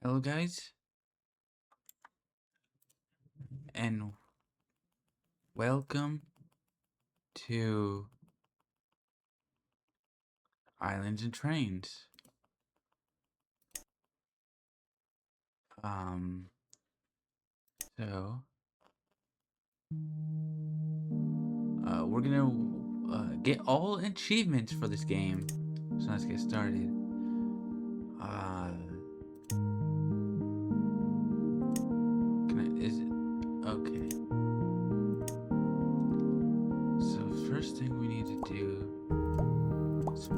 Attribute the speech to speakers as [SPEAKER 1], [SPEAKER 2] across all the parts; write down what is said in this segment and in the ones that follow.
[SPEAKER 1] Hello guys, and welcome to Islands and Trains. Um, so, we're gonna get all achievements for this game. So let's get started. Is it, okay. So first thing we need to do is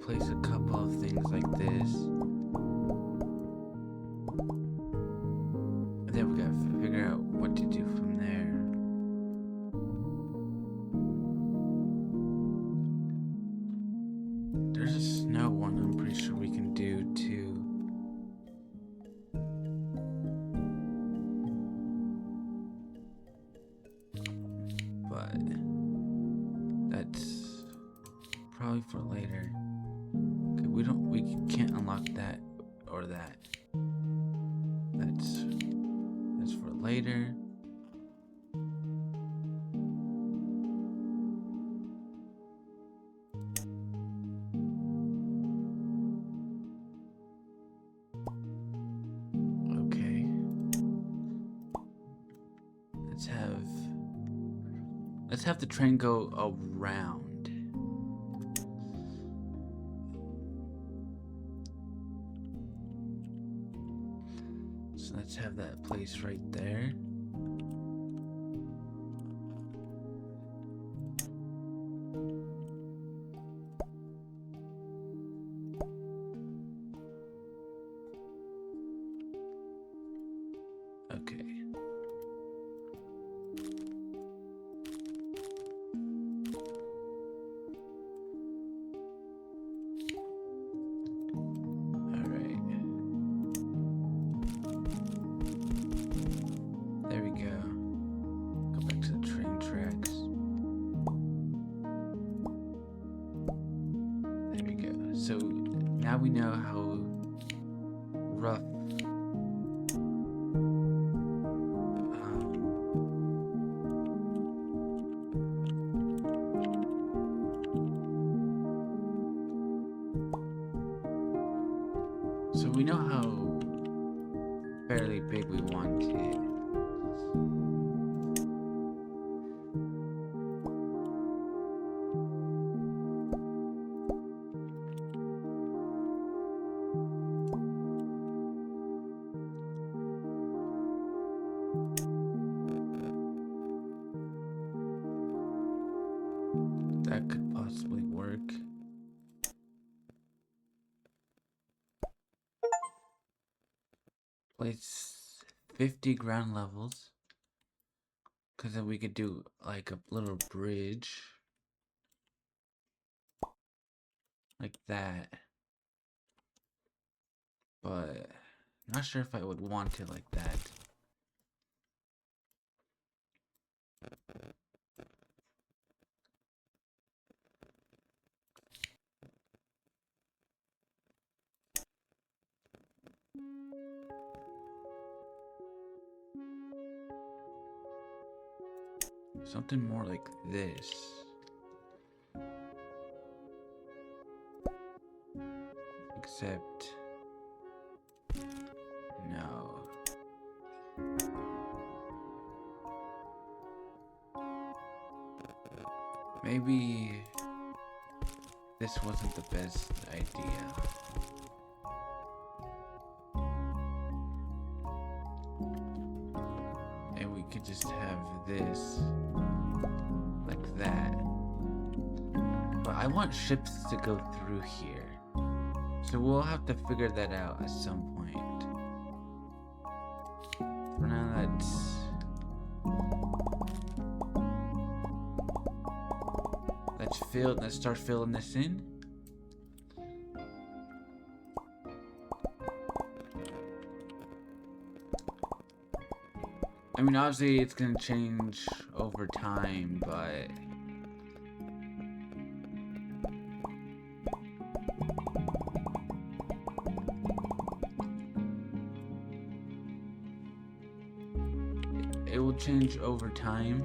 [SPEAKER 1] place a couple of things like this. And then we gotta figure out what to do from there. There's a snow one I'm pretty sure we can do too. But that's probably for later. Okay, we can't unlock that or that. That's for later. Okay. Let's have the train go around. So let's have that place right there. Okay. So now we know how rough so we know how fairly big we want it. That could possibly work. Place 50 ground levels. Because then we could do like a little bridge. Like that. But not sure if I would want it like that. Something more like this. Except no. Maybe this wasn't the best idea. And we could just have this like that. But I want ships to go through here. So we'll have to figure that out at some point. For now, let's start filling this in. I mean, obviously it's gonna change over time, but change over time.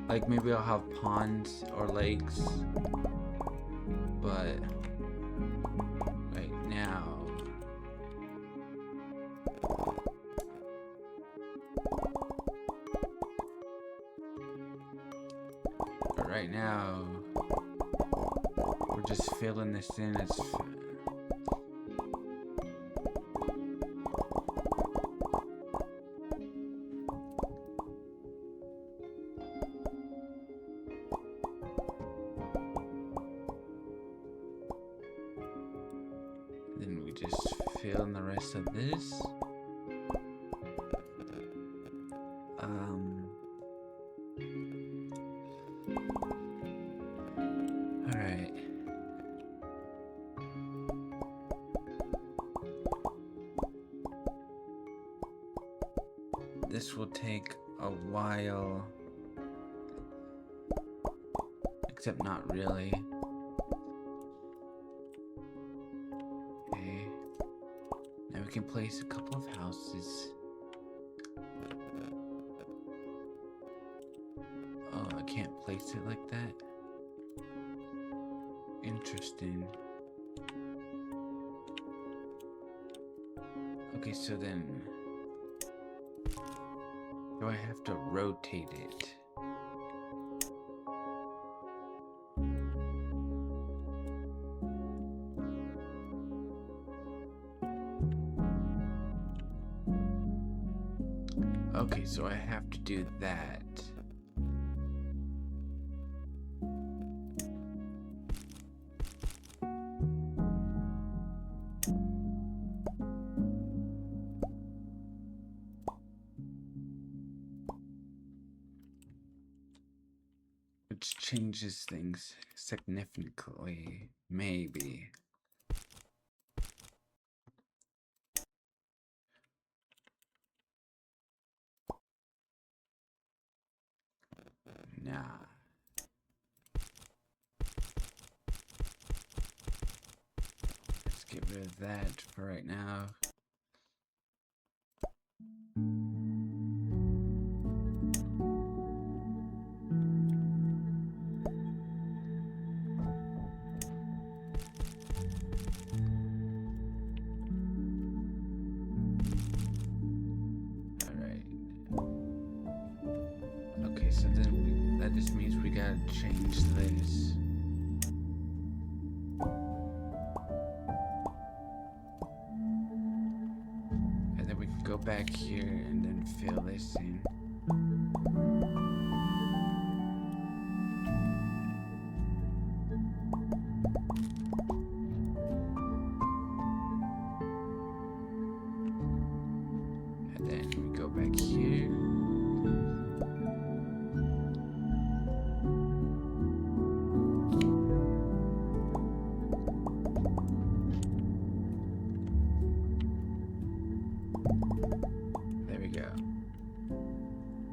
[SPEAKER 1] Like maybe I'll have ponds or lakes, but right now we're just filling this in. Then we just fill in the rest of this. Alright. This will take a while. Except not really. Okay. Now we can place a couple of houses. Oh, I can't place it like that. Interesting. Okay, so then do I have to rotate it? Okay, so I have to do that. Which changes things significantly, maybe. Nah. Let's get rid of that for right now. So then that just means we gotta change this. And then we can go back here and then fill this in. And then we go back here.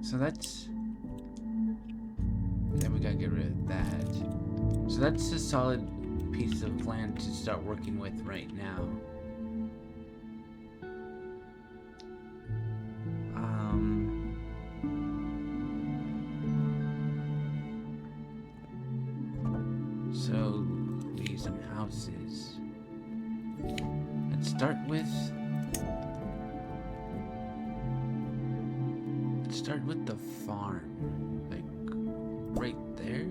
[SPEAKER 1] So that's, then we gotta get rid of that. So that's a solid piece of land to start working with right now. So we need some houses. Let's start with the farm, like right there.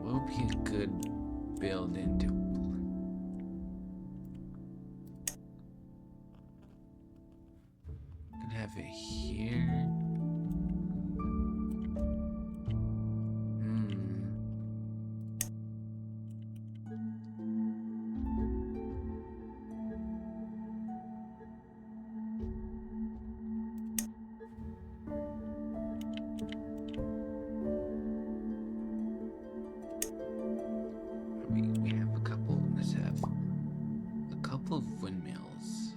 [SPEAKER 1] Will be a good build into. Can have it here. We have a couple. Let's have a couple of windmills.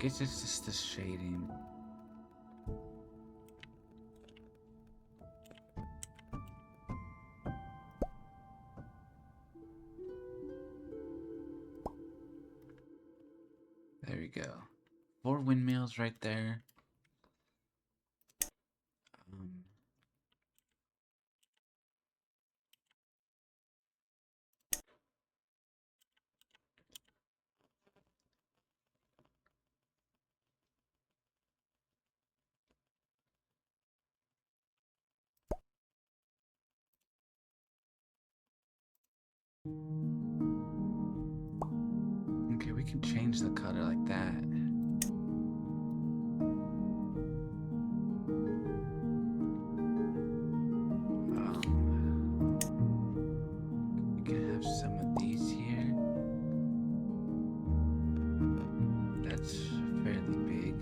[SPEAKER 1] guess it's just the shading. There we go. 4 windmills right there. Okay, we can change the color like that. We can have some of these here. That's fairly big.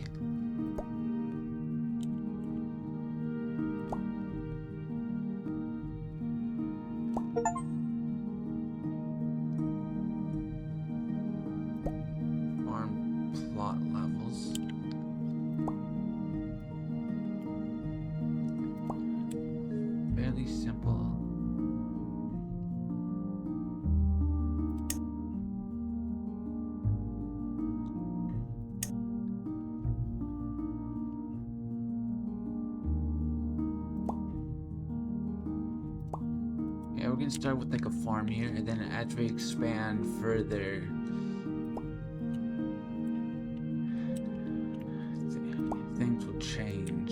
[SPEAKER 1] Plot levels. Fairly simple. Yeah, we're gonna start with like a farm here, and then as we expand further, things will change.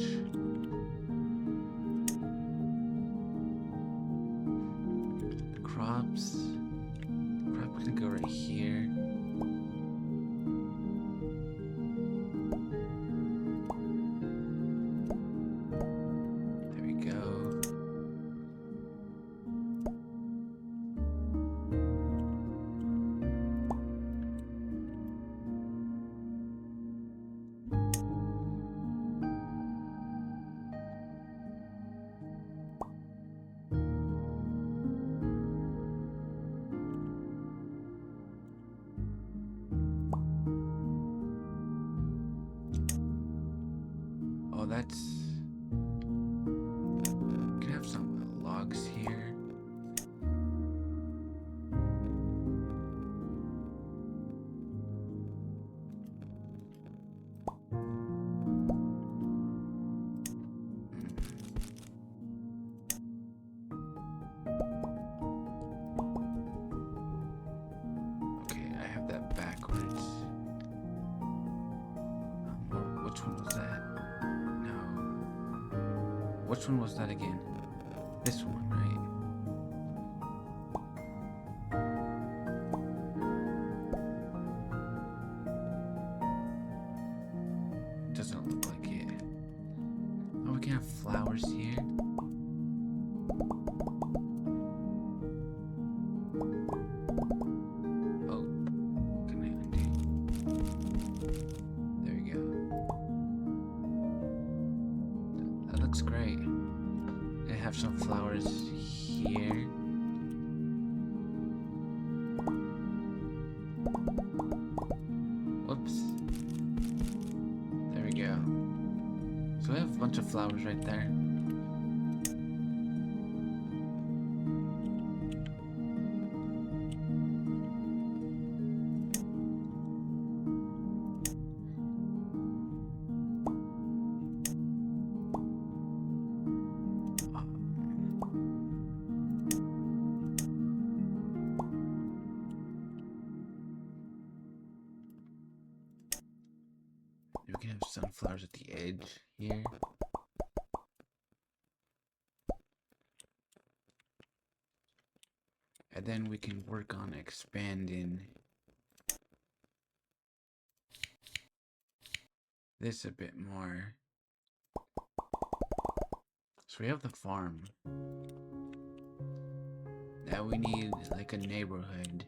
[SPEAKER 1] The crops gonna go right here. There we go. Oh, that's... Can have some logs here. Okay, I have that backwards. Which one was that? Which one was that again? This one, right? Doesn't look like it. Oh, we can have flowers here. Oh, can I undo? There we go. That looks great. I have some flowers here. Whoops. There we go. So we have a bunch of flowers right there. We can have sunflowers at the edge here. And then we can work on expanding this a bit more. So we have the farm. Now we need like a neighborhood.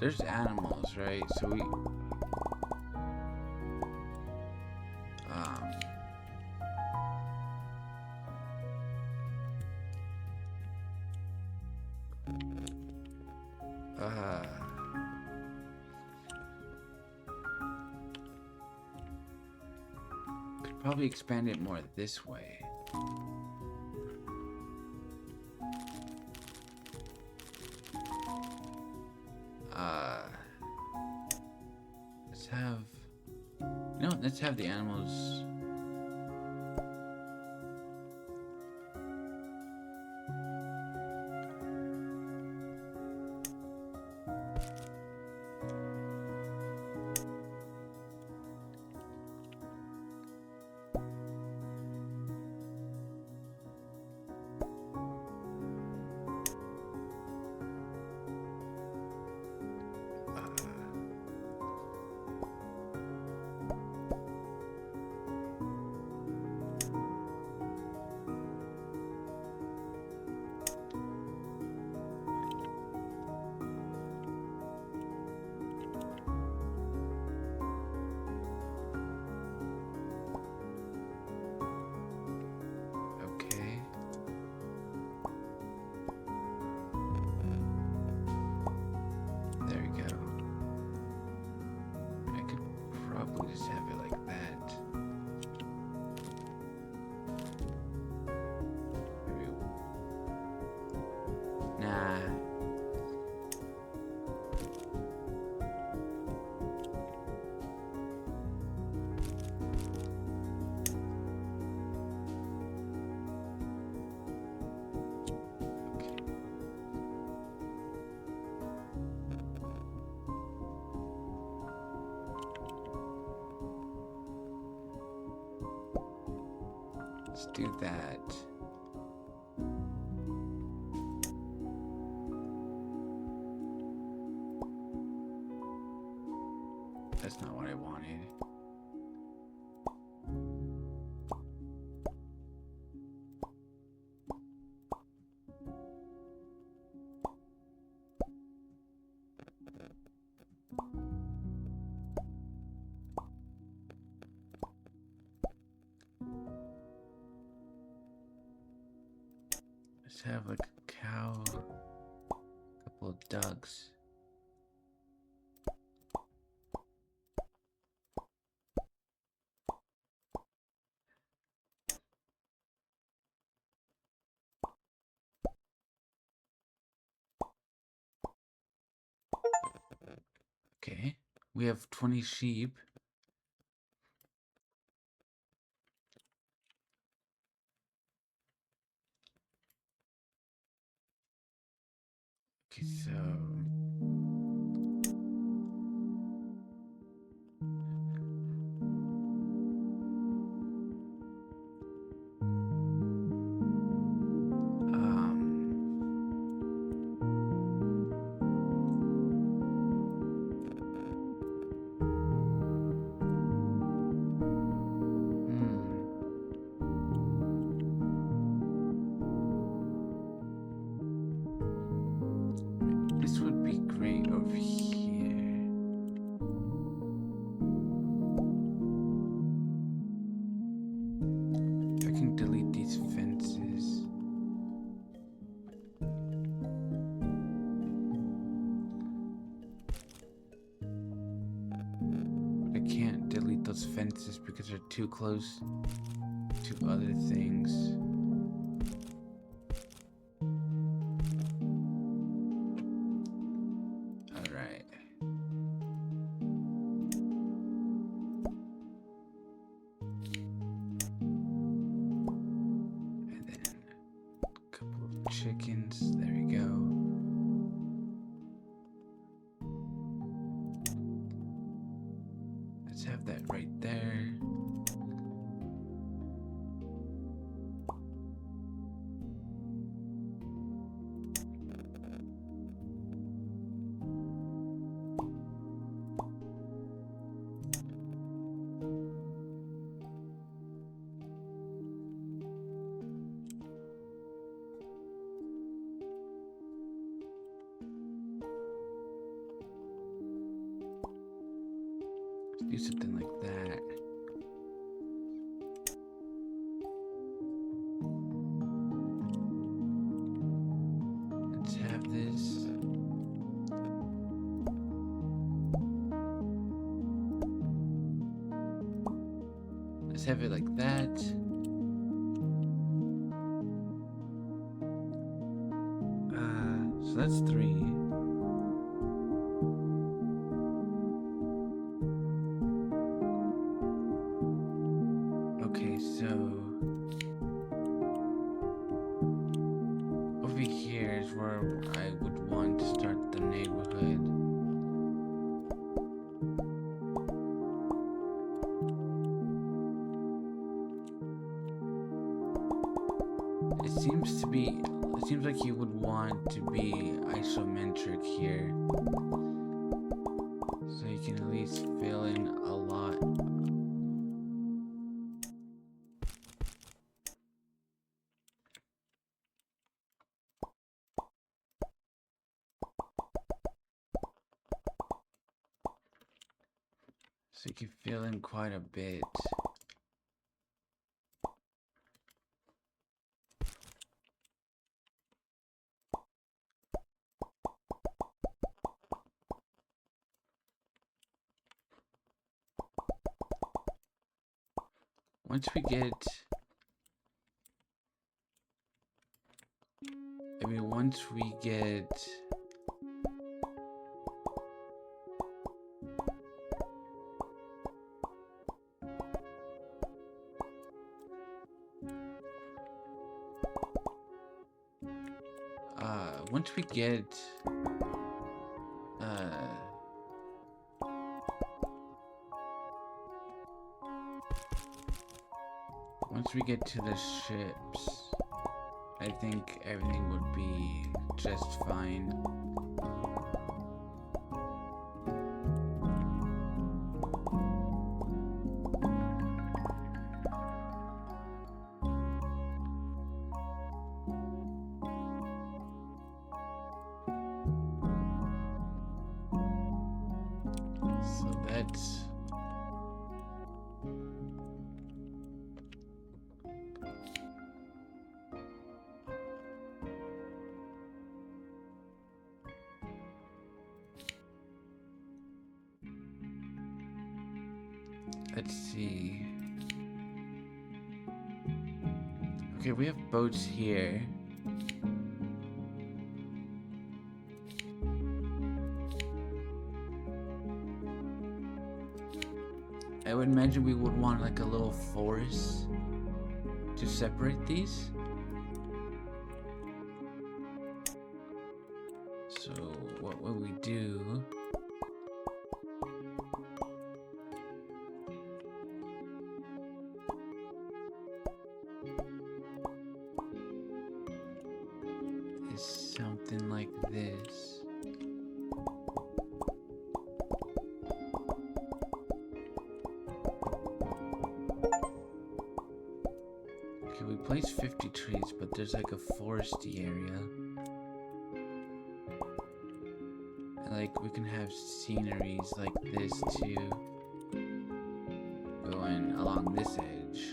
[SPEAKER 1] there's animals, right? So we could probably expand it more this way. Let's have the animals. Let's do that. That's not what I wanted. Let's have like a cow, a couple of ducks. Okay, we have 20 sheep. Okay, so this would be great over here. I can delete these fences. But I can't delete those fences because they're too close to other things. Chickens, there we go. Let's have that right there. do something like that. Let's have this. Let's have it like that. So that's 3. Okay, so over here is where I would want to start the neighborhood. It seems like you would want to be isometric here, so you can at least fill in a lot. So you can fill in quite a bit. Once we get, once we get to the ships, I think everything would be just fine. So that's let's see. Okay, we have boats here. I would imagine we would want like a little forest to separate these. So what will we do? Is something like this. Okay, we placed 50 trees, but there's like a foresty area. And like we can have sceneries like this too, going along this edge.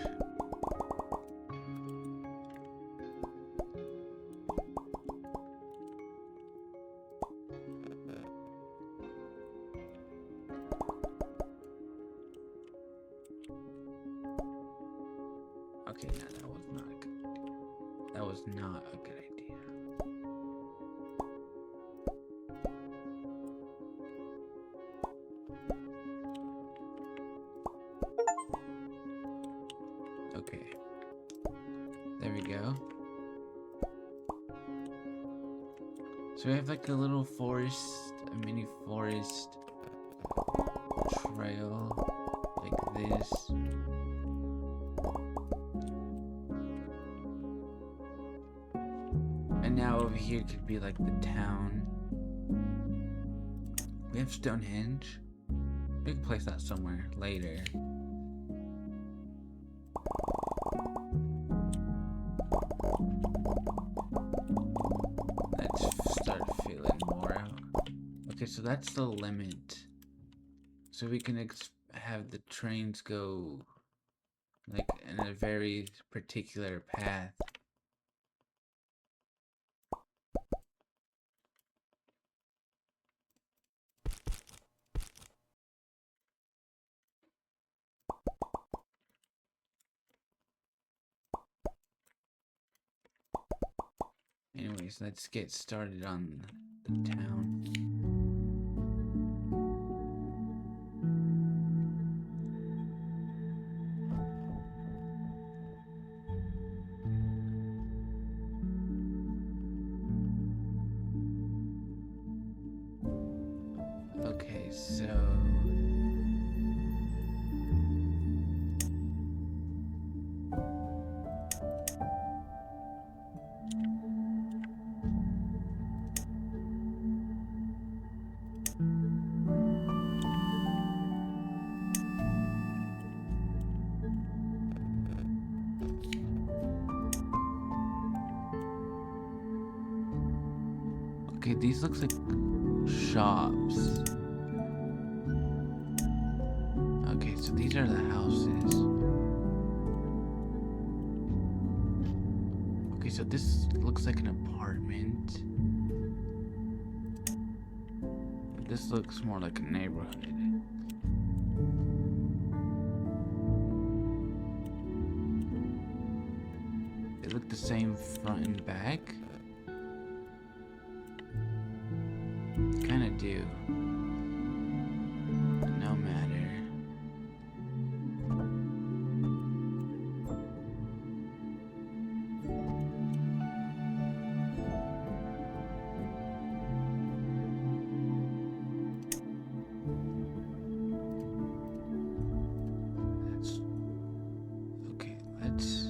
[SPEAKER 1] Okay, no, that was not a good idea. That was not a good idea. Okay. There we go. So we have like a little forest, a mini forest trail like this. And now over here could be like the town. We have Stonehenge. We can place that somewhere later. Let's start filling more out. Okay, so that's the limit. So we can have the trains go like in a very particular path. Anyways, let's get started on the town. Okay, so okay, these looks like shops. Okay, so these are the houses. Okay, so this looks like an apartment. This looks more like a neighborhood. They look the same front and back. Kinda do. No matter. Okay, let's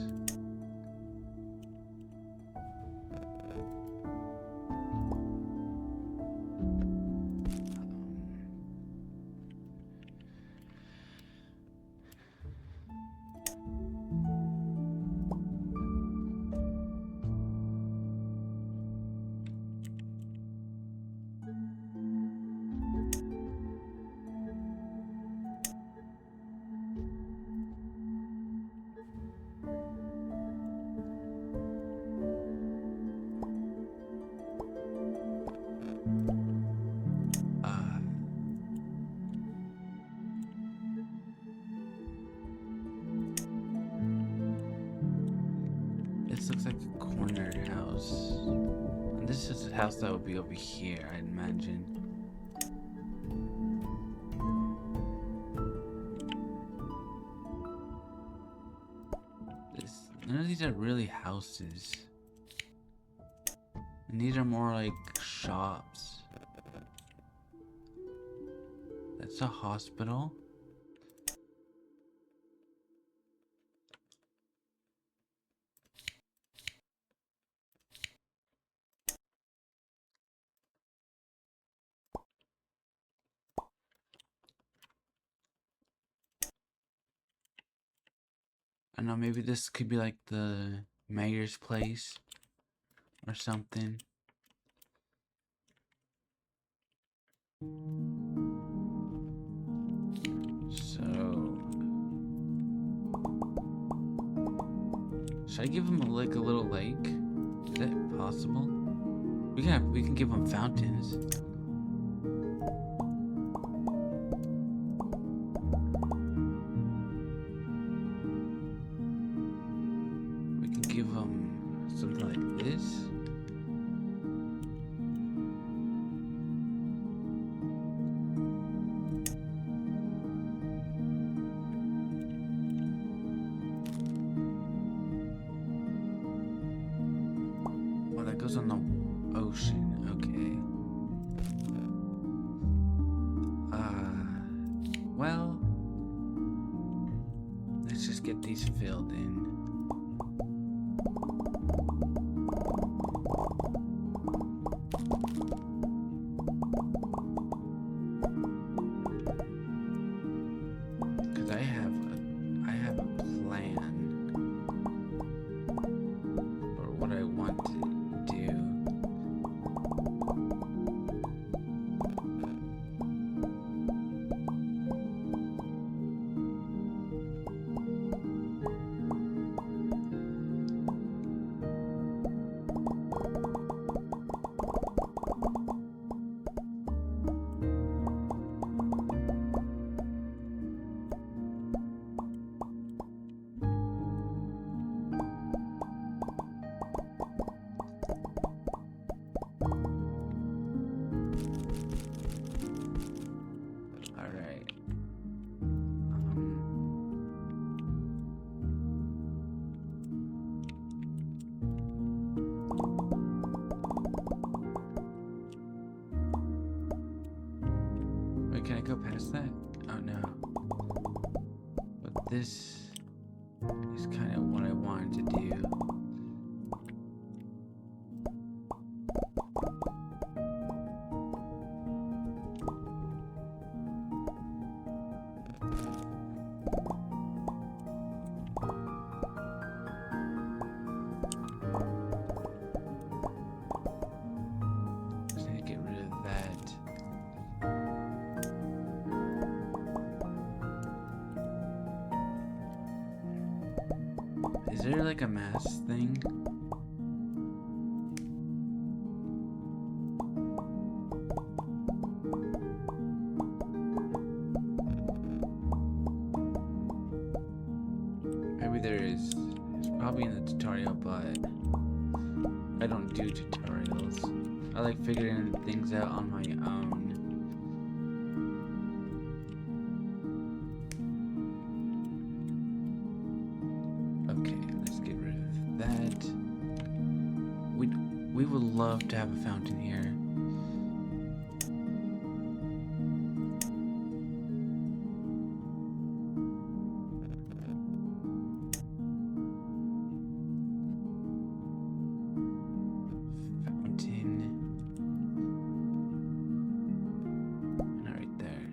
[SPEAKER 1] this looks like a cornered house. And this is a house that would be over here, I'd imagine. None of these are really houses. And these are more like shops. That's a hospital. I don't know, maybe this could be like the mayor's place or something. So, should I give him like a little lake? Is that possible? We can give him fountains. We can give him something like this. Goes on the ocean, okay. Well, let's just get these filled in. Because I have a plan for what I want to do. go past that? Oh no. But this is kind of what I wanted to do. Is there like a mass thing? Maybe there is. It's probably in the tutorial, but I don't do tutorials. I like figuring things out on my own. We would love to have a fountain here. Fountain. Not right there.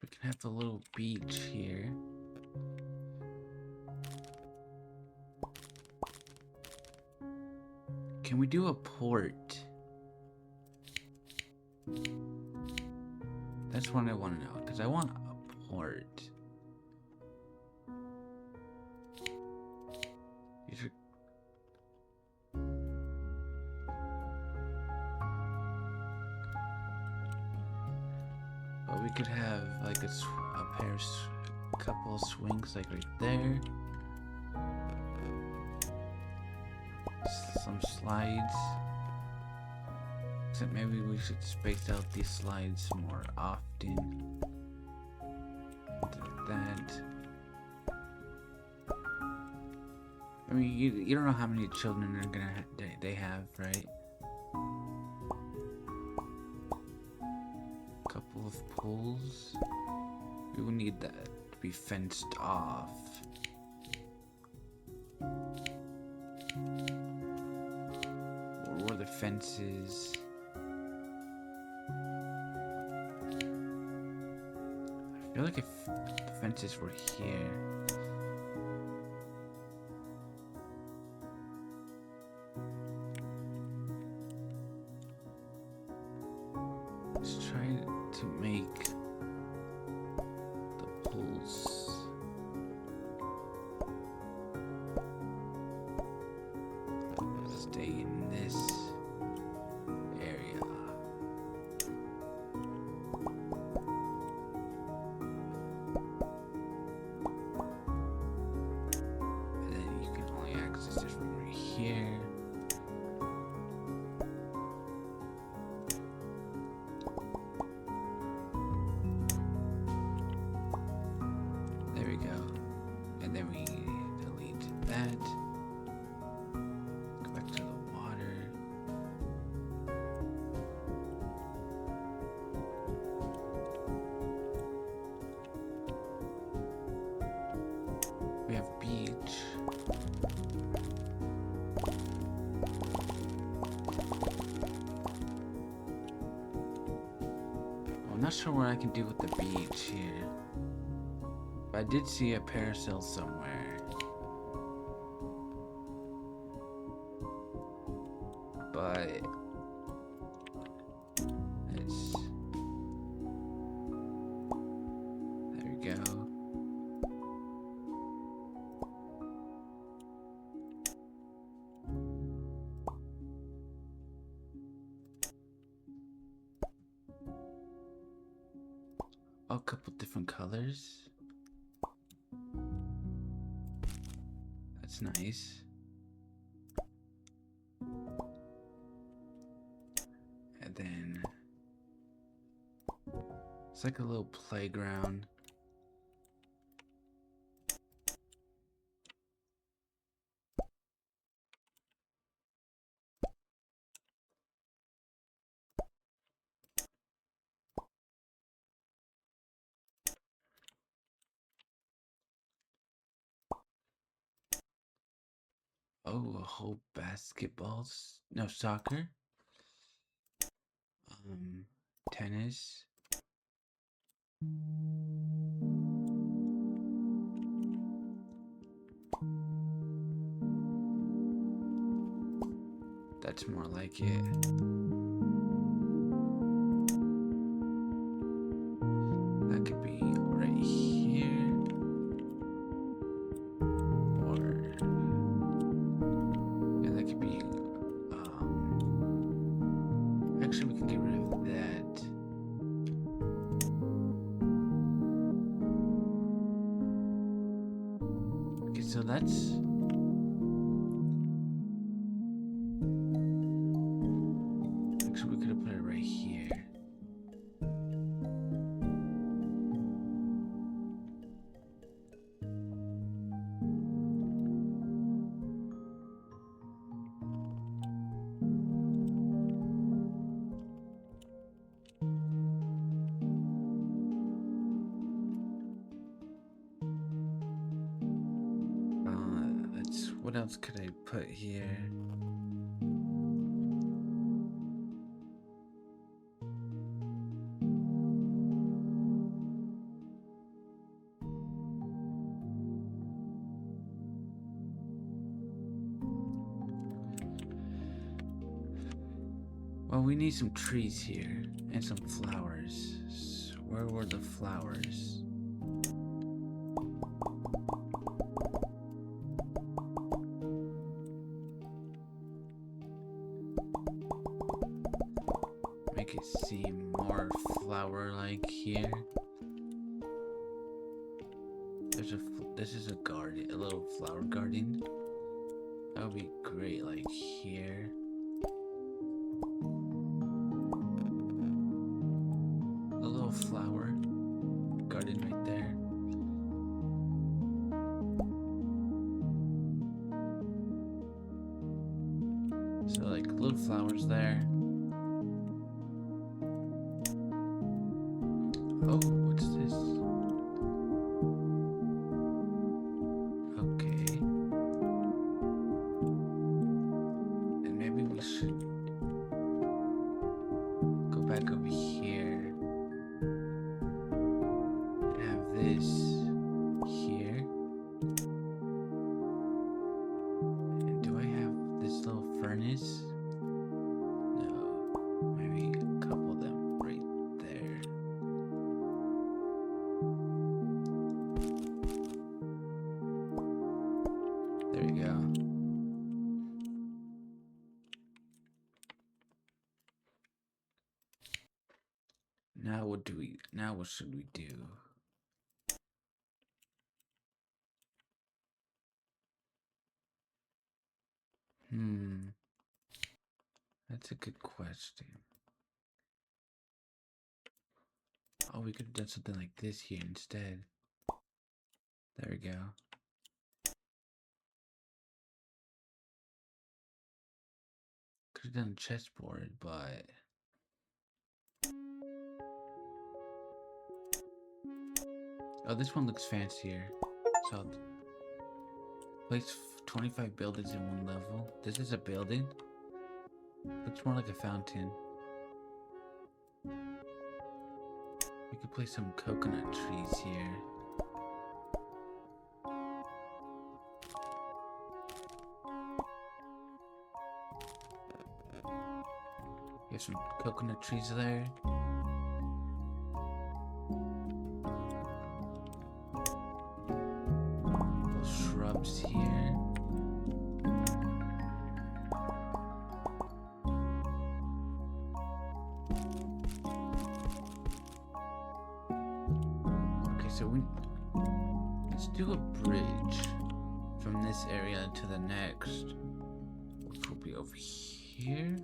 [SPEAKER 1] We can have the little beach here. Can we do a port? That's what I want to know, because I want a port. These are... But we could have like a couple of swings like right there. Some slides. Except maybe we should space out these slides more often. Like that. I mean, you don't know how many children are gonna they have, right? Couple of pools. We will need that to be fenced off. Or the fences. I feel like if the fences were here. Let's try to make the pools stay in this area. And then you can only access it from right here. There we go. And then we delete that. Go back to the water. We have beach. I'm not sure what I can do with the beach here. But I did see a parasail somewhere. But it's... There we go. A couple different colors. That's nice. It's like a little playground. Oh, a whole basketballs. No, soccer. Tennis. That's more like it. That could be right here. Or yeah, that could be actually we can get rid of that. Okay, so that's actually we could have put it right here. What else could I put here? Well, we need some trees here and some flowers. So where were the flowers? Make it seem more flower-like here. This is a garden, a little flower garden. That would be great, like here. A little flower garden right there. So like little flowers there. Oh, what's this? Okay. And maybe we should go back over here and have this here. And do I have this little furnace? No. Maybe a couple of them right there. There we go. Now what should we do? That's a good question. Oh, we could have done something like this here instead. There we go. Could have done a chessboard, but oh, this one looks fancier. So I'll place 25 buildings in one level. This is a building. Looks more like a fountain. We could place some coconut trees here. We have some coconut trees there. Little shrubs here. Okay, so let's do a bridge from this area to the next, which will be over here.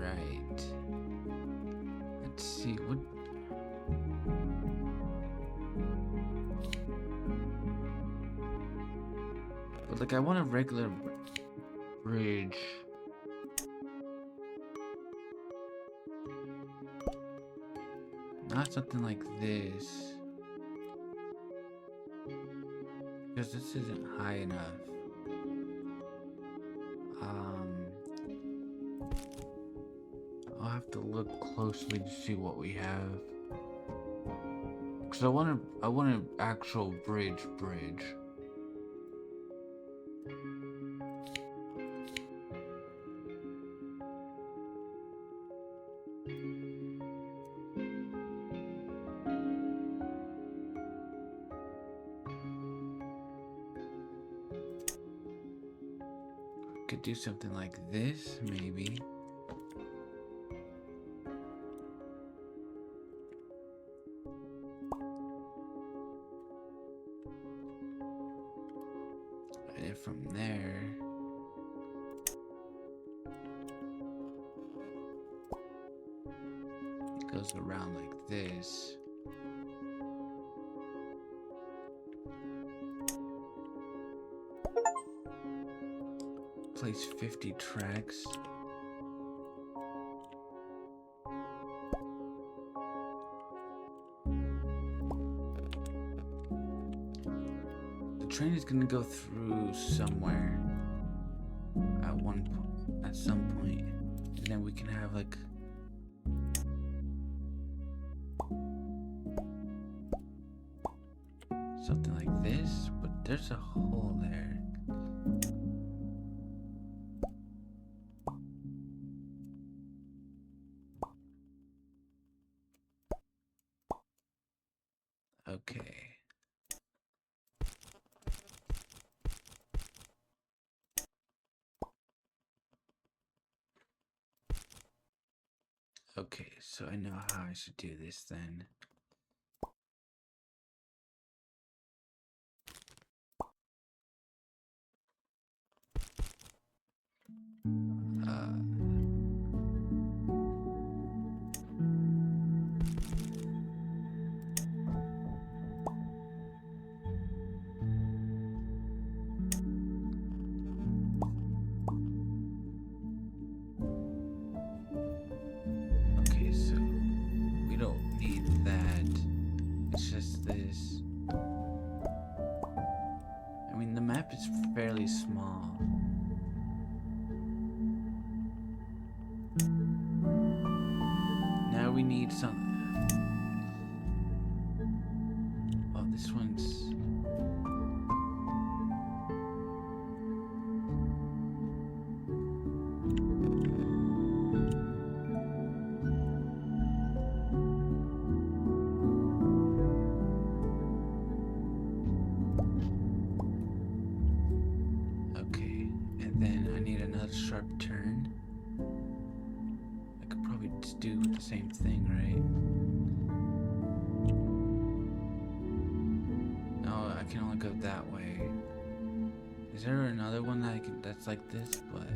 [SPEAKER 1] right. Let's see what. But like, I want a regular bridge. Not something like this. Because this isn't high enough. I'll have to look closely to see what we have. Because I want an actual bridge. Could do something like this, maybe. And from there, it goes around like this. Place 50 tracks. The train is gonna go through somewhere at some point, and then we can have like something like this, but there's a hole there. Okay. Okay, so I know how I should do this then. Okay, so we don't need that. It's just this. I mean, the map is fairly small. Now we need some. Oh, this one's. Okay, and then I need another sharp turn. I could probably just do the same thing, right? No, I can only go that way. Is there another one that that's like this, but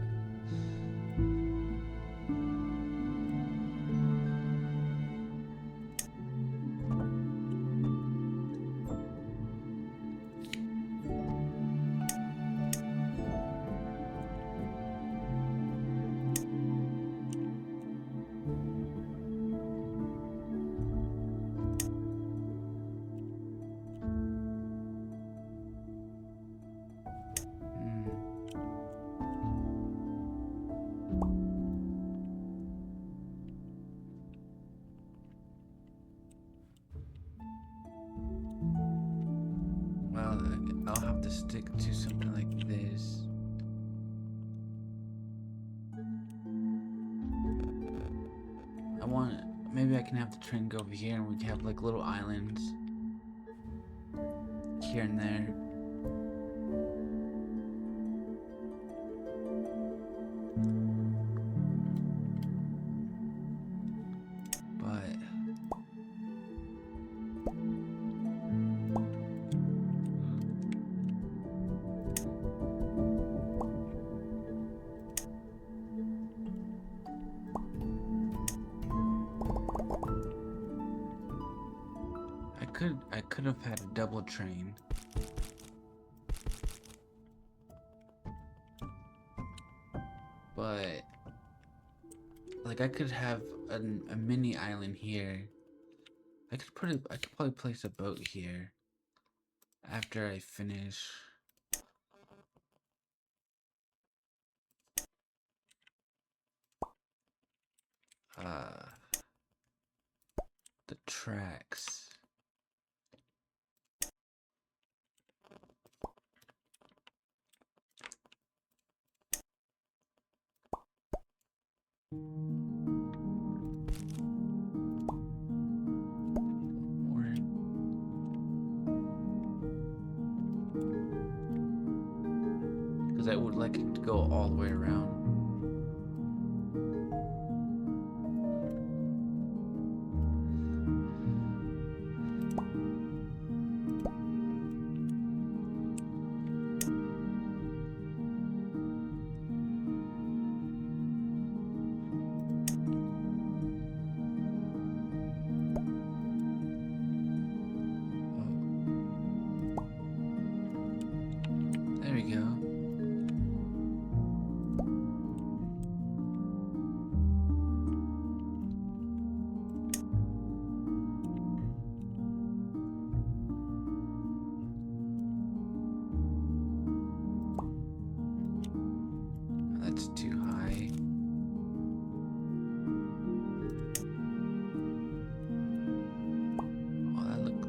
[SPEAKER 1] well, I'll have to stick to something like this. Maybe I can have the train go over here and we can have like little islands here and there. could have had a double train. But like I could have a mini island here. I could probably place a boat here after I finish the tracks. Because I would like it to go all the way around. There we go. That's too high. Oh, that look.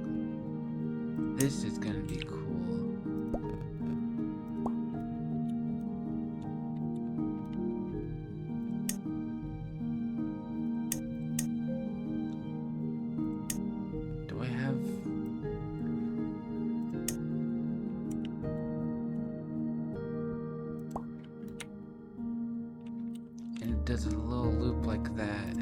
[SPEAKER 1] This is gonna be cool. Do I have? And it does a little loop like that.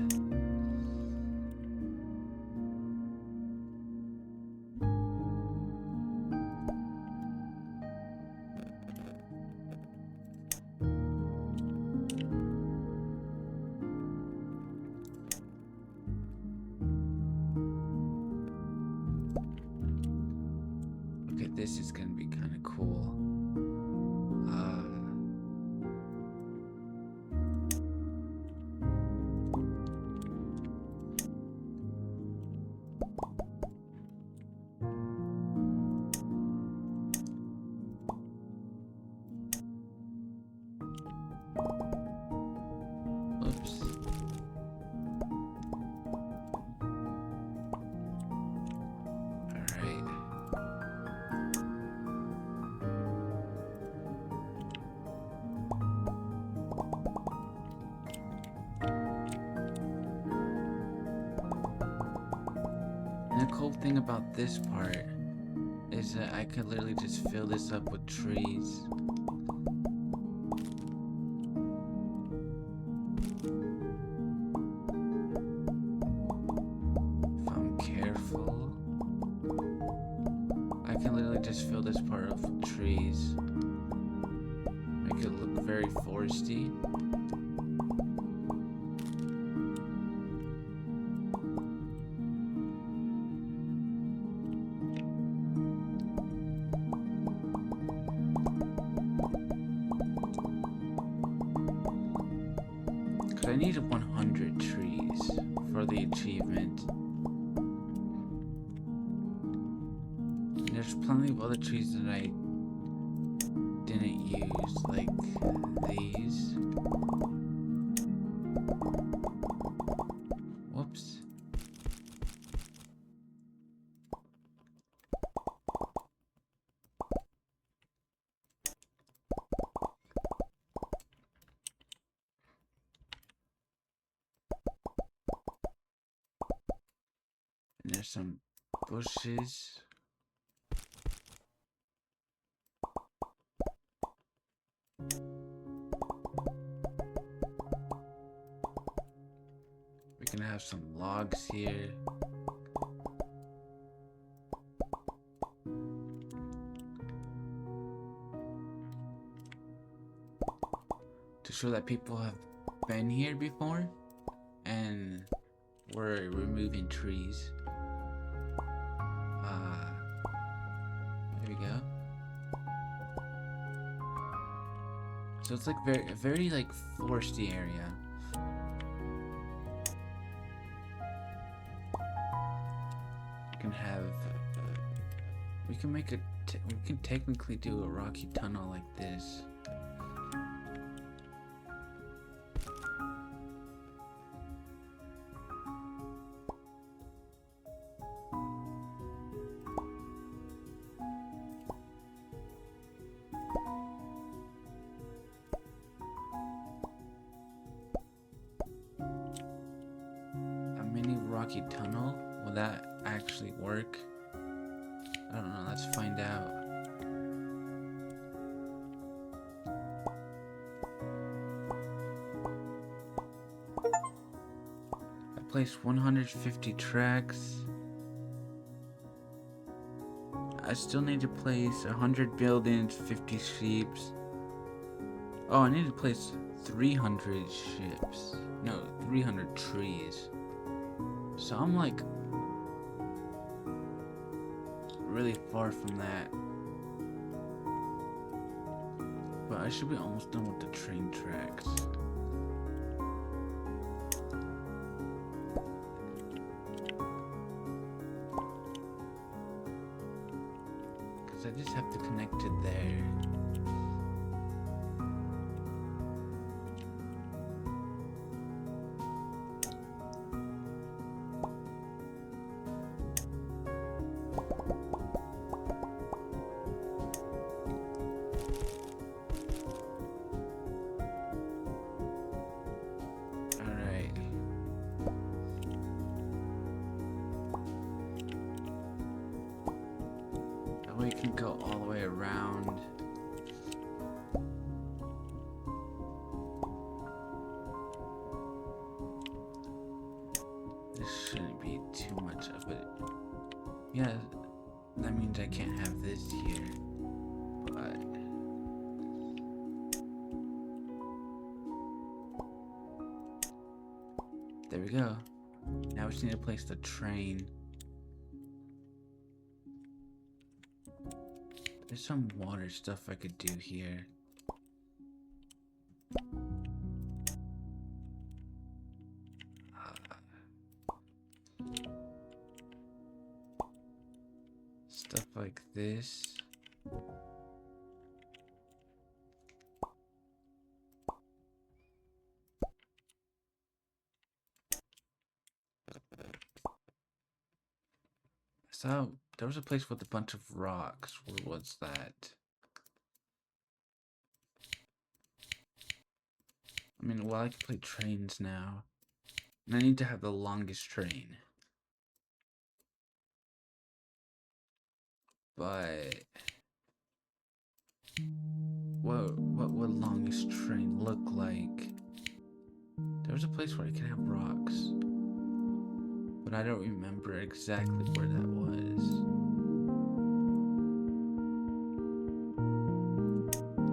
[SPEAKER 1] Okay, this is gonna be kind of cool. Oops. Alright. And the cool thing about this part is that I could literally just fill this up with trees. If I'm careful, I can literally just fill this part up with trees. Make it look very foresty. I need 100 trees for the achievement. And there's plenty of other trees that I didn't use, like these. Whoops. And there's some bushes. We can have some logs here. To show that people have been here before and we're removing trees. it's like very like foresty area. We can have, we can make a, we can technically do a rocky tunnel like this. Rocky tunnel? Will that actually work? I don't know, let's find out. I placed 150 tracks. I still need to place 100 buildings, 50 sheeps. Oh, I need to place 300 ships. No, 300 trees. So I'm like really far from that. But I should be almost done with the train tracks. Because I just have to connect it there. We can go all the way around. This shouldn't be too much of it. Yeah, that means I can't have this here. But there we go. Now we just need to place the train. There's some water stuff I could do here. Stuff like this. So there was a place with a bunch of rocks. Where was that? I mean, well, I can play trains now. And I need to have the longest train. But what would longest train look like? There was a place where I could have rocks. But I don't remember exactly where that was.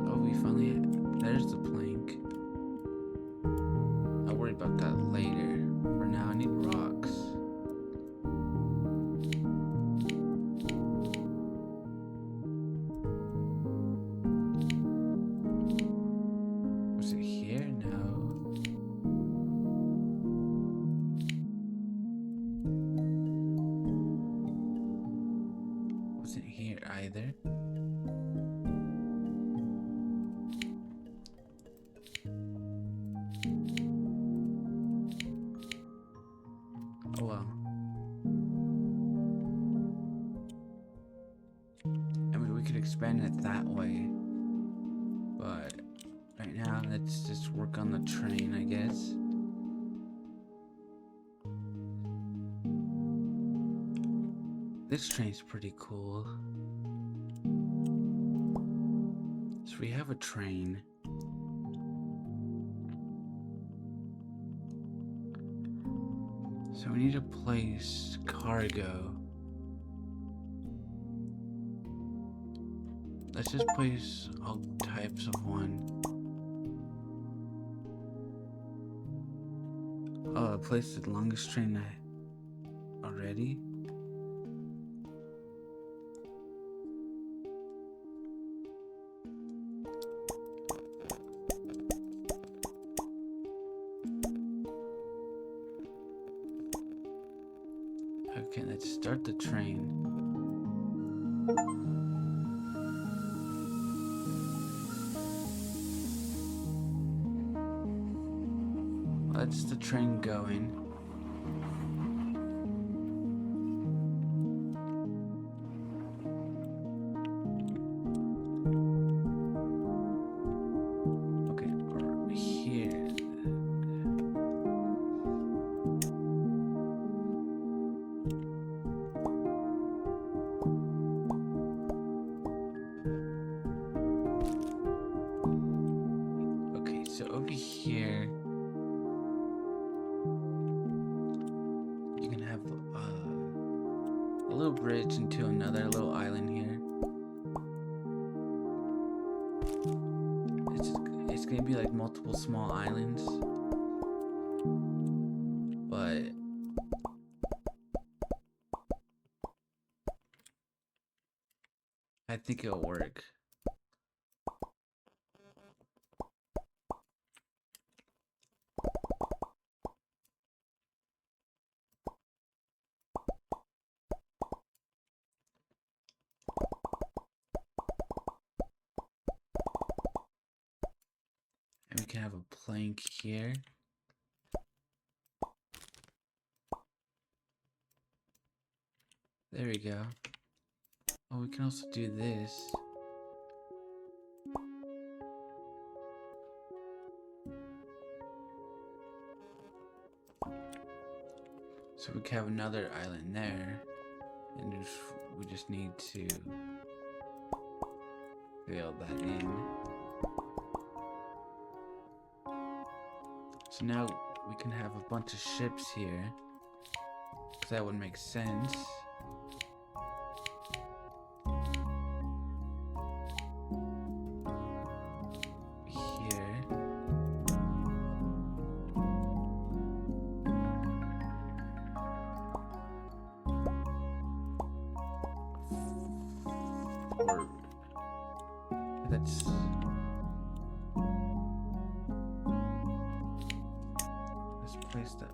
[SPEAKER 1] Oh, we finally, there's the plank. I'll worry about that later. For now, I need rocks. Was it here? No. Wasn't here either. Oh well. I mean, we could expand it that way. But right now, let's just work on the train, I guess. This train's pretty cool. So we have a train. So we need to place cargo. Let's just place all types of one. Oh, I placed the longest train already. Okay, let's start the train. That's the train going. Okay, we're here. Okay, so over here, you can have a little bridge into another little island here. It's gonna be like multiple small islands, but I think it'll work. And we can have a plank here. There we go. Oh, we can also do this. So we can have another island there. And we just need to fill that in. So now we can have a bunch of ships here. So that would make sense. Here. Or let's place that.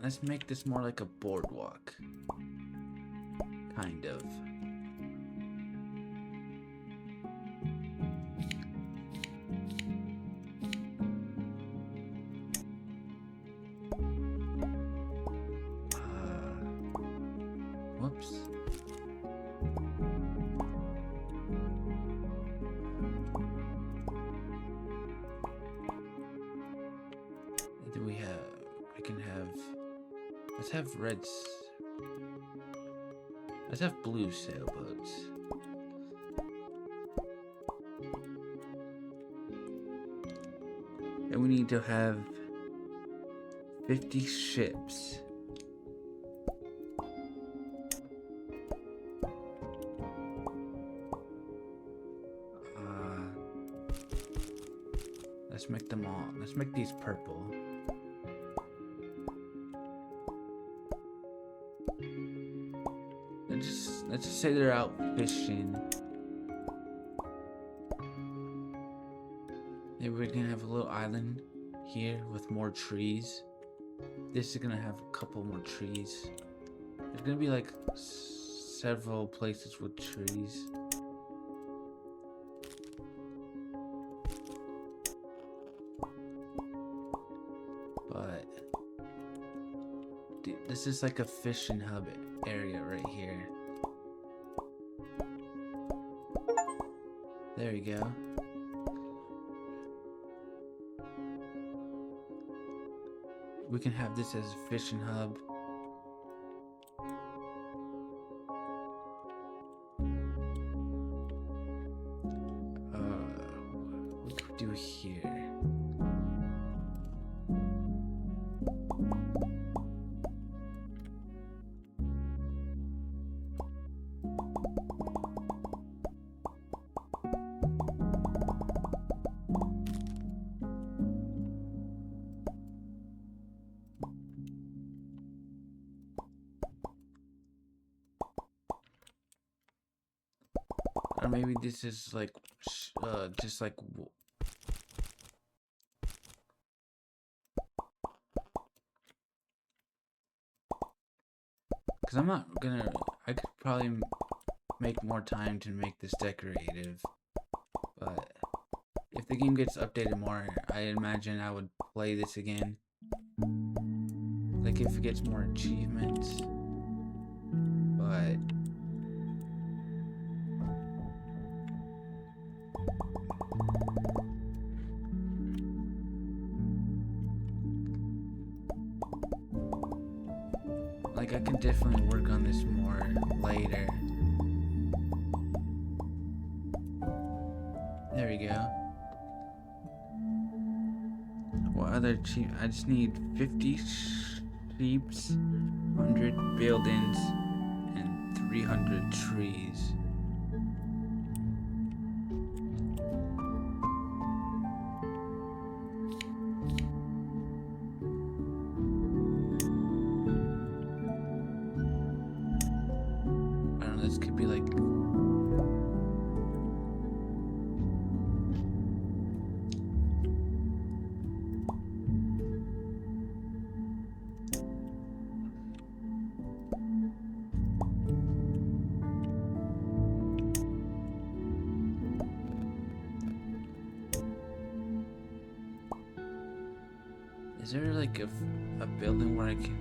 [SPEAKER 1] Let's make this more like a boardwalk. Kind of. Whoops. Do we have, I can have, let's have let's have blue sailboats. And we need to have 50 ships. Let's make them all, let's make these purple. Let's just say they're out fishing. Maybe we're gonna have a little island here with more trees. This is gonna have a couple more trees. There's gonna be like several places with trees. But this is like a fishing hub area right here. There we go. We can have this as a fishing hub. What can we do here? Or maybe this is like just like because I'm not gonna. I could probably make more time to make this decorative, but if the game gets updated more, I imagine I would play this again. Like if it gets more achievements, but like I can definitely work on this more later. There we go. What other cheap? I just need 50 sheeps, 100 buildings, and 300 trees. I don't know, this could be like is there like a building where I can...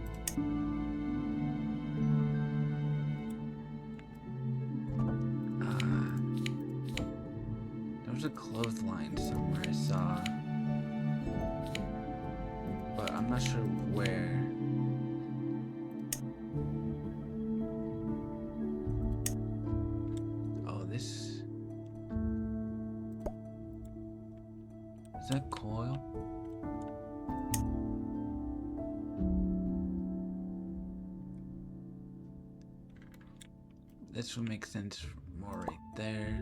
[SPEAKER 1] there was a clothesline somewhere I saw, but I'm not sure where. Oh, this... is that coil? This would make sense more right there.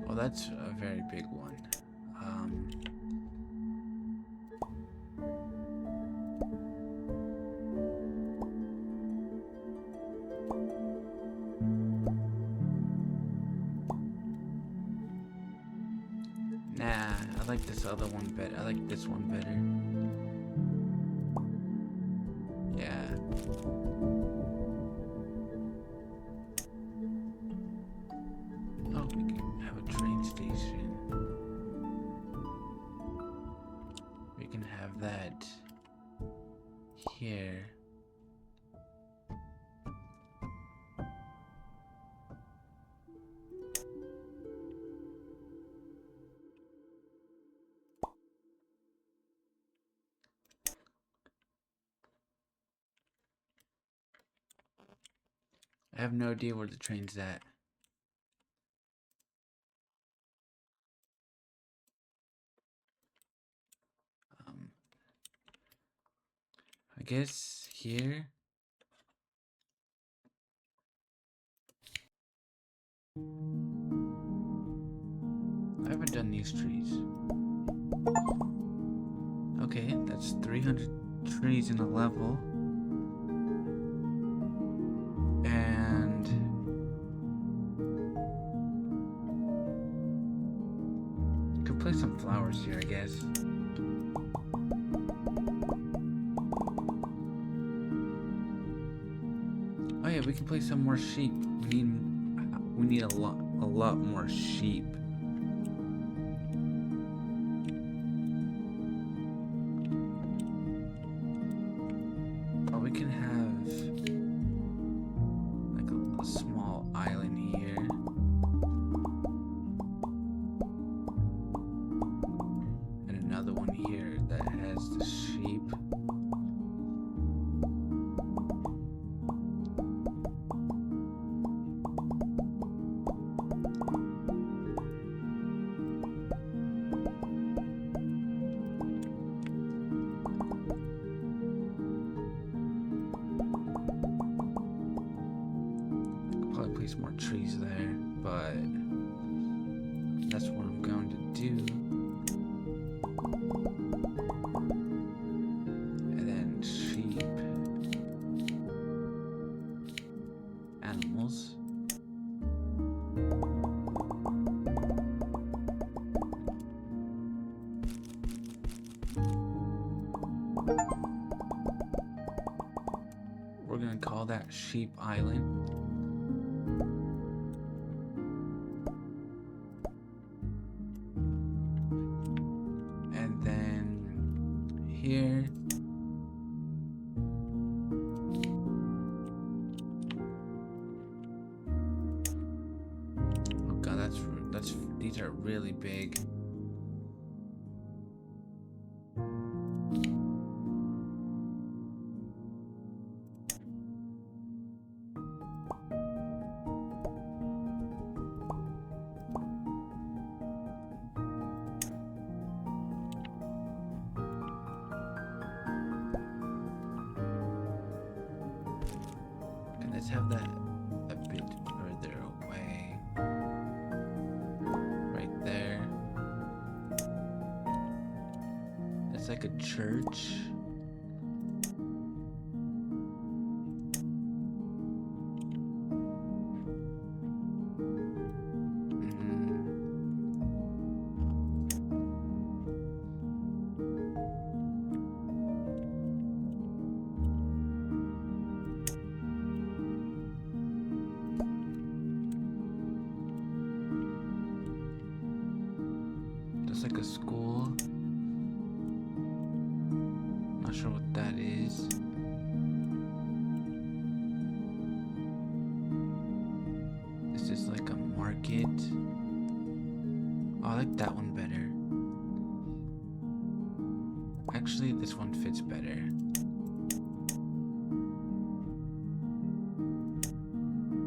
[SPEAKER 1] Oh, that's a very big one. Nah, I like this other one better. I like this one better. Yeah. Oh, we can have a train station. We can have that here. I have no idea where the train's at. I guess here. I haven't done these trees. Okay, that's 300 trees in a level. And could place some flowers here, I guess. Oh yeah, we can place some more sheep. We need a lot more sheep. Oh, we can have like a small island here. And another one here that has the sheep. Place more trees there, but that's what I'm going to do. call that Sheep Island. And then here. Oh god, these are really big. And let's have that a bit further away. Right there. It's like a church. Just like a school. Not sure what that is. This is like a market. Oh, I like that one better. Actually, this one fits better.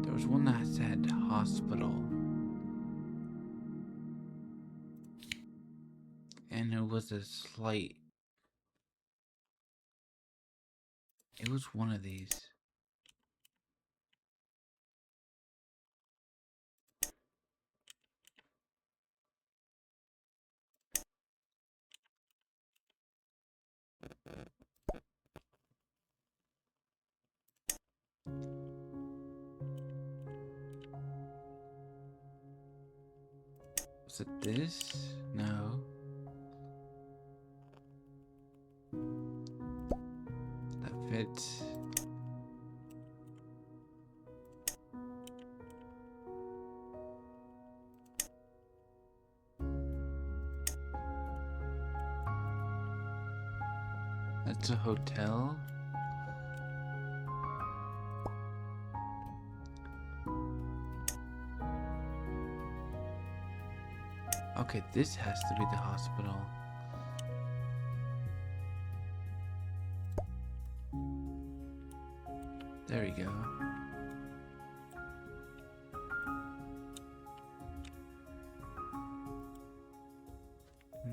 [SPEAKER 1] There was one that said hospital. And it was a slight... It was one of these. Was it this? No. That fits. That's a hotel. Okay, this has to be the hospital. There we go.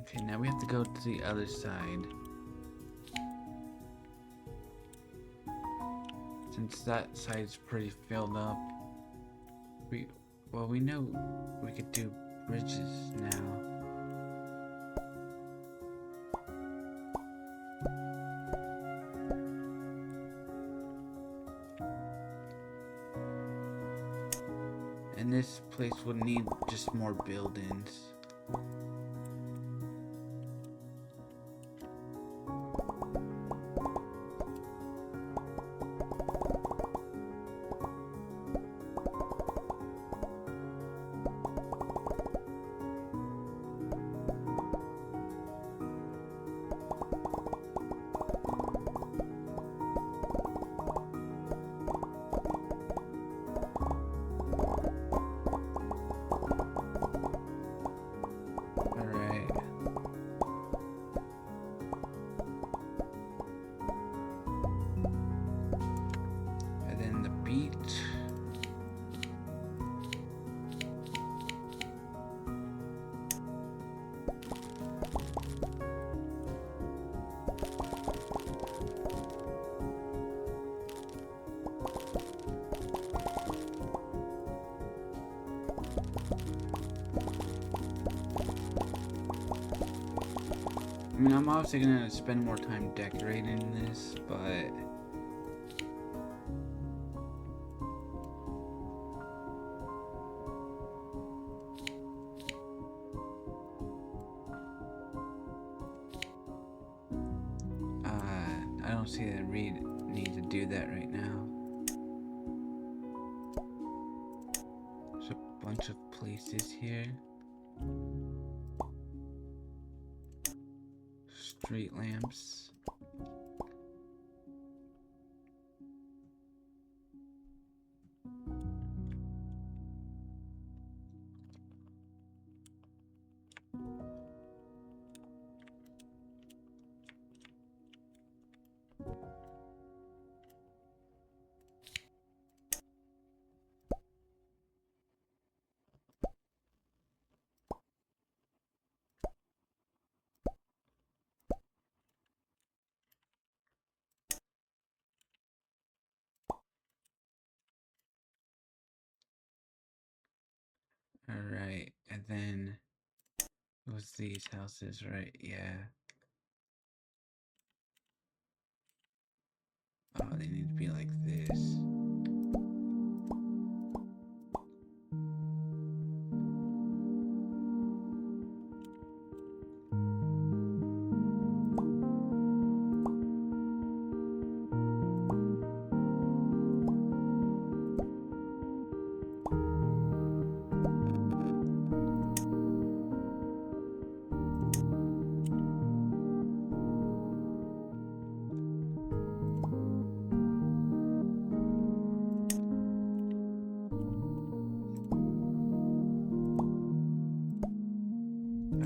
[SPEAKER 1] Okay, now we have to go to the other side. Since that side's pretty filled up, we know we could do bridges now. And this place would need just more buildings. I mean, I'm obviously gonna spend more time decorating this, but I don't see the need to do that right now. bunch of places here. Street lamps. Alright, and then it was these houses, right? Yeah. Oh, they need to be like this.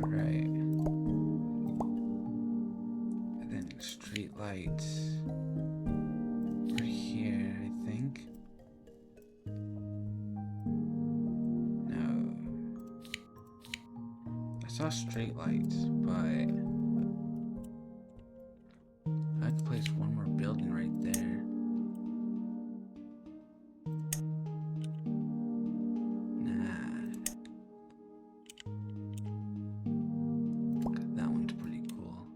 [SPEAKER 1] Alright. And then street lights. Right here, I think. No. I saw street lights, but I'd place one more building right there. That one's pretty cool.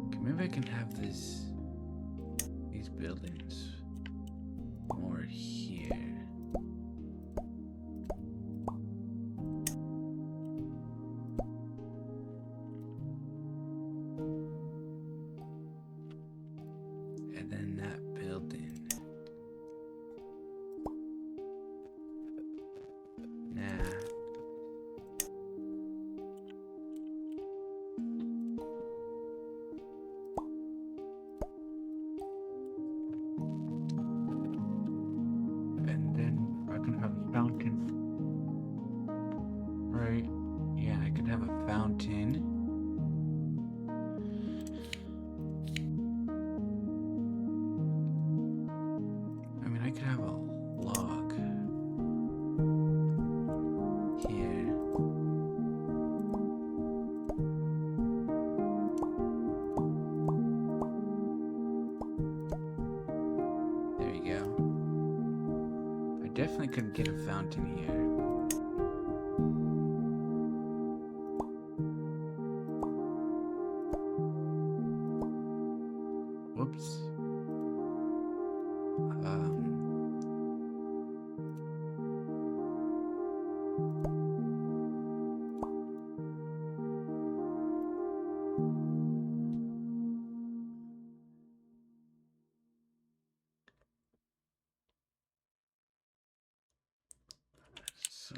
[SPEAKER 1] Okay, maybe I can have these buildings more here. And then that building. Nah. And then I can have a fountain. Right? Yeah, I could have a fountain. I mean, I could have a log here. There you go. I definitely could get a fountain here. Whoops. So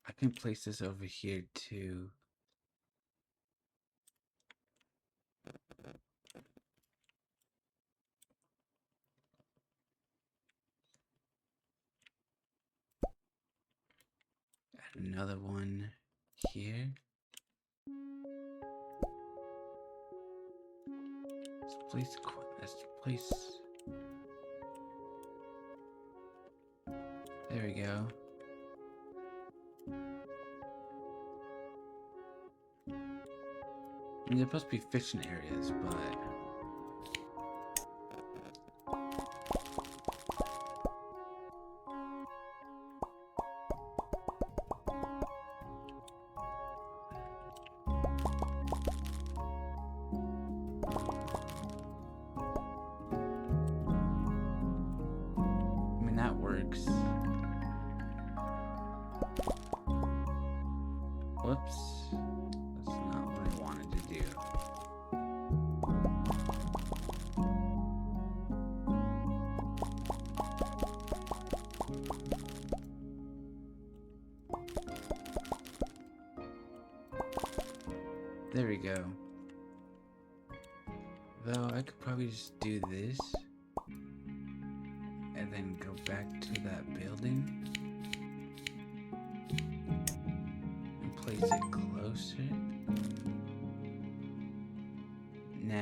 [SPEAKER 1] I can place this over here too. Add another one here. Let's place. There we go. I mean, they're supposed to be fishing areas, but There we go. Though I could probably just do this and then go back to that building and place it closer. Nah,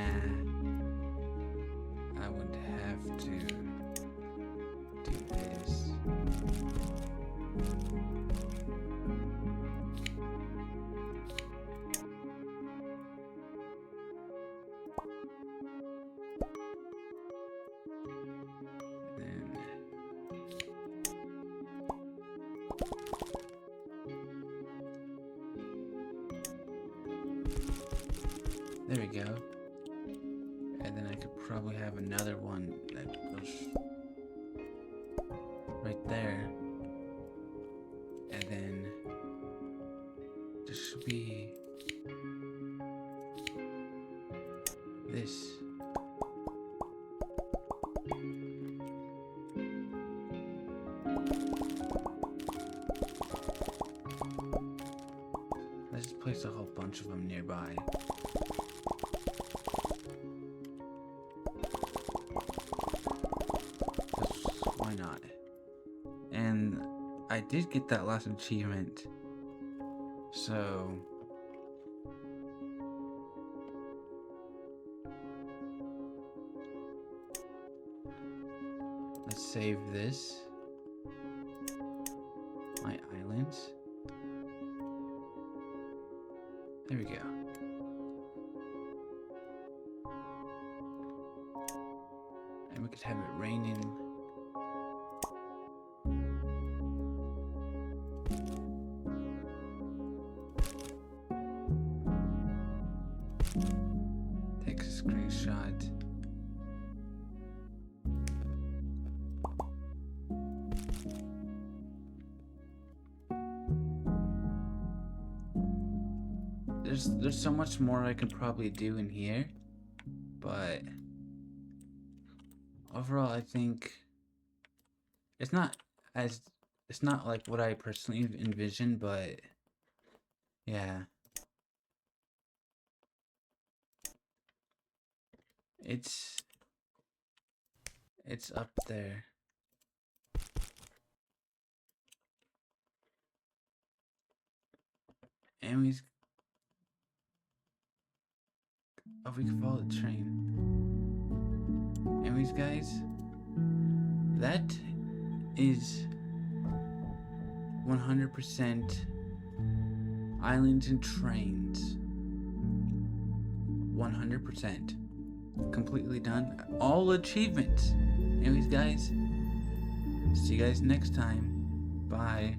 [SPEAKER 1] I would have to do this. There we go. And then I could probably have another one that goes right there. And then there should be this. Let's just place a whole bunch of them nearby. Why not? And I did get that last achievement, so let's save this. My islands. There we go. And we could have it raining. Take a screenshot. There's so much more I could probably do in here, but overall I think it's not like what I personally envisioned, but yeah. It's up there. And we can follow the train. Anyways, guys, that is 100% Islands and Trains. 100%. Completely done. All achievements. Anyways, guys, see you guys next time. Bye.